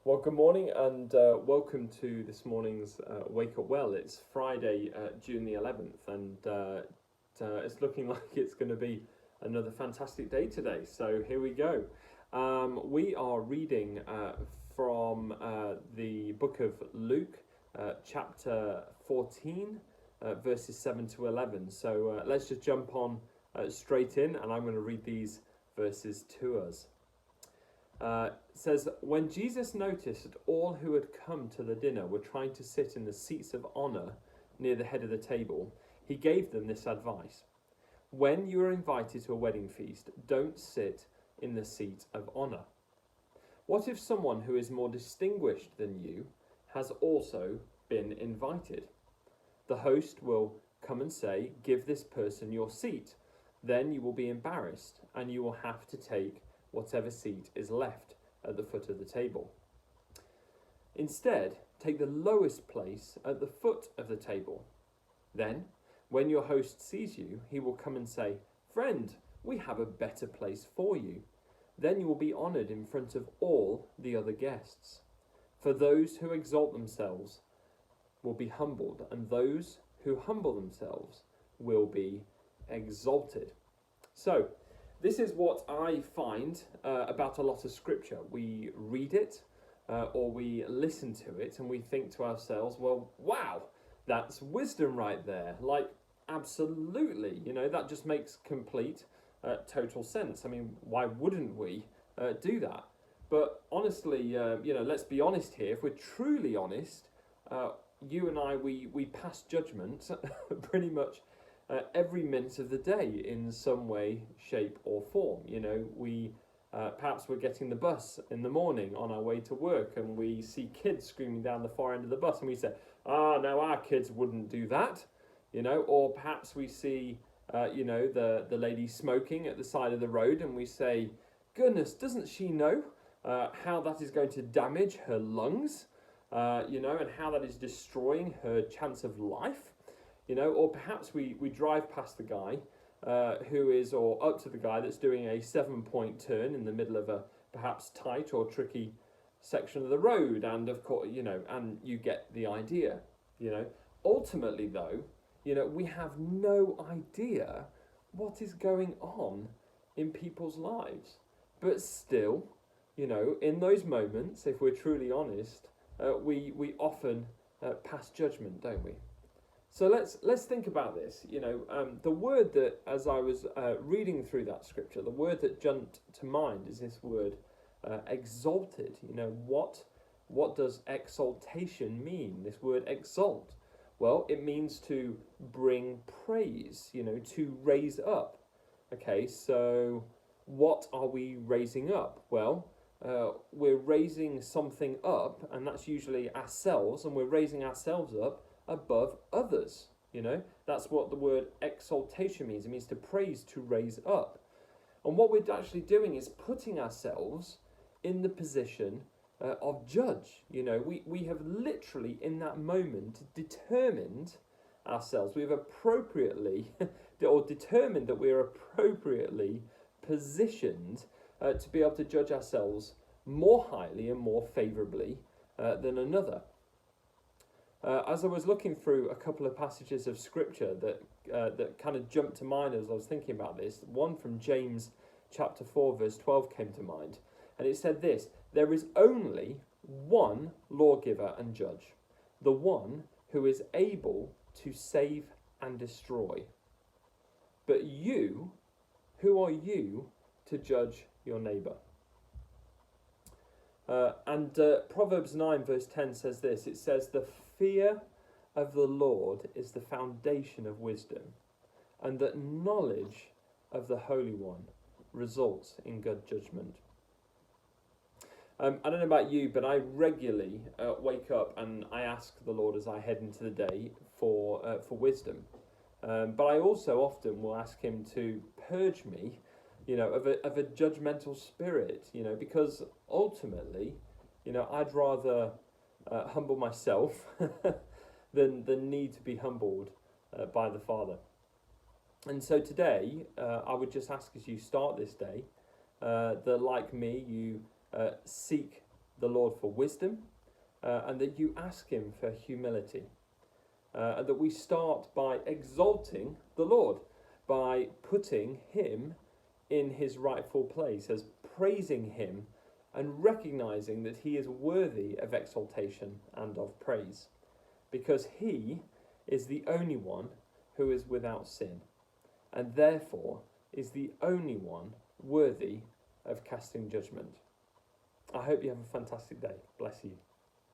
Well, good morning and welcome to this morning's Wake Up Well. It's Friday, June the 11th, and it's looking like it's going to be another fantastic day today. So here we go. We are reading from the book of Luke, chapter 14, verses 7 to 11. So let's just jump on straight in, and I'm going to read these verses to us. Says, when Jesus noticed that all who had come to the dinner were trying to sit in the seats of honour near the head of the table, he gave them this advice. When you are invited to a wedding feast, don't sit in the seat of honour. What if someone who is more distinguished than you has also been invited? The host will come and say, give this person your seat. Then you will be embarrassed and you will have to take whatever seat is left at the foot of the table. Instead, take the lowest place at the foot of the table. Then, when your host sees you, he will come and say, friend, we have a better place for you. Then you will be honoured in front of all the other guests. For those who exalt themselves will be humbled, and those who humble themselves will be exalted. So, this is what I find about a lot of scripture. We read it or we listen to it and we think to ourselves, well, wow, that's wisdom right there. Like, absolutely, that just makes complete, total sense. I mean, why wouldn't we do that? But honestly, let's be honest here. If we're truly honest, you and I, we pass judgment pretty much every minute of the day in some way, shape, or form. We perhaps we're getting the bus in the morning on our way to work, and we see kids screaming down the far end of the bus, and we say, no, our kids wouldn't do that. Or perhaps we see, the lady smoking at the side of the road, and we say, goodness, doesn't she know how that is going to damage her lungs, and how that is destroying her chance of life? Or perhaps we drive past the guy or up to the guy that's doing a 7-point turn in the middle of a perhaps tight or tricky section of the road, and of course, and you get the idea. Ultimately, though, we have no idea what is going on in people's lives, but still, in those moments, if we're truly honest, we often pass judgment, don't we? So let's think about this. The word that, as I was reading through that scripture, the word that jumped to mind is this word exalted. What does exaltation mean? This word exalt. Well, it means to bring praise. To raise up. Okay, so what are we raising up? Well, we're raising something up, and that's usually ourselves, and we're raising ourselves up above others. That's what the word exaltation means. It means to praise, to raise up. And what we're actually doing is putting ourselves in the position of judge. We have literally in that moment determined ourselves. We've appropriately or determined that we're appropriately positioned to be able to judge ourselves more highly and more favourably than another. As I was looking through a couple of passages of scripture that kind of jumped to mind as I was thinking about this, one from James chapter 4 verse 12 came to mind, and it said this: there is only one lawgiver and judge, the one who is able to save and destroy. But you, who are you to judge your neighbour? And Proverbs 9 verse 10 says this. It says, the fear of the Lord is the foundation of wisdom, and that knowledge of the Holy One results in good judgment. I don't know about you, but I regularly wake up and I ask the Lord as I head into the day for wisdom. But I also often will ask him to purge me of a judgmental spirit, because ultimately, I'd rather humble myself than need to be humbled by the Father. And so today, I would just ask as you start this day, that like me, you seek the Lord for wisdom, and that you ask him for humility. And that we start by exalting the Lord, by putting him in his rightful place, as praising him and recognizing that he is worthy of exaltation and of praise, because he is the only one who is without sin, and therefore is the only one worthy of casting judgment. I hope you have a fantastic day. Bless you.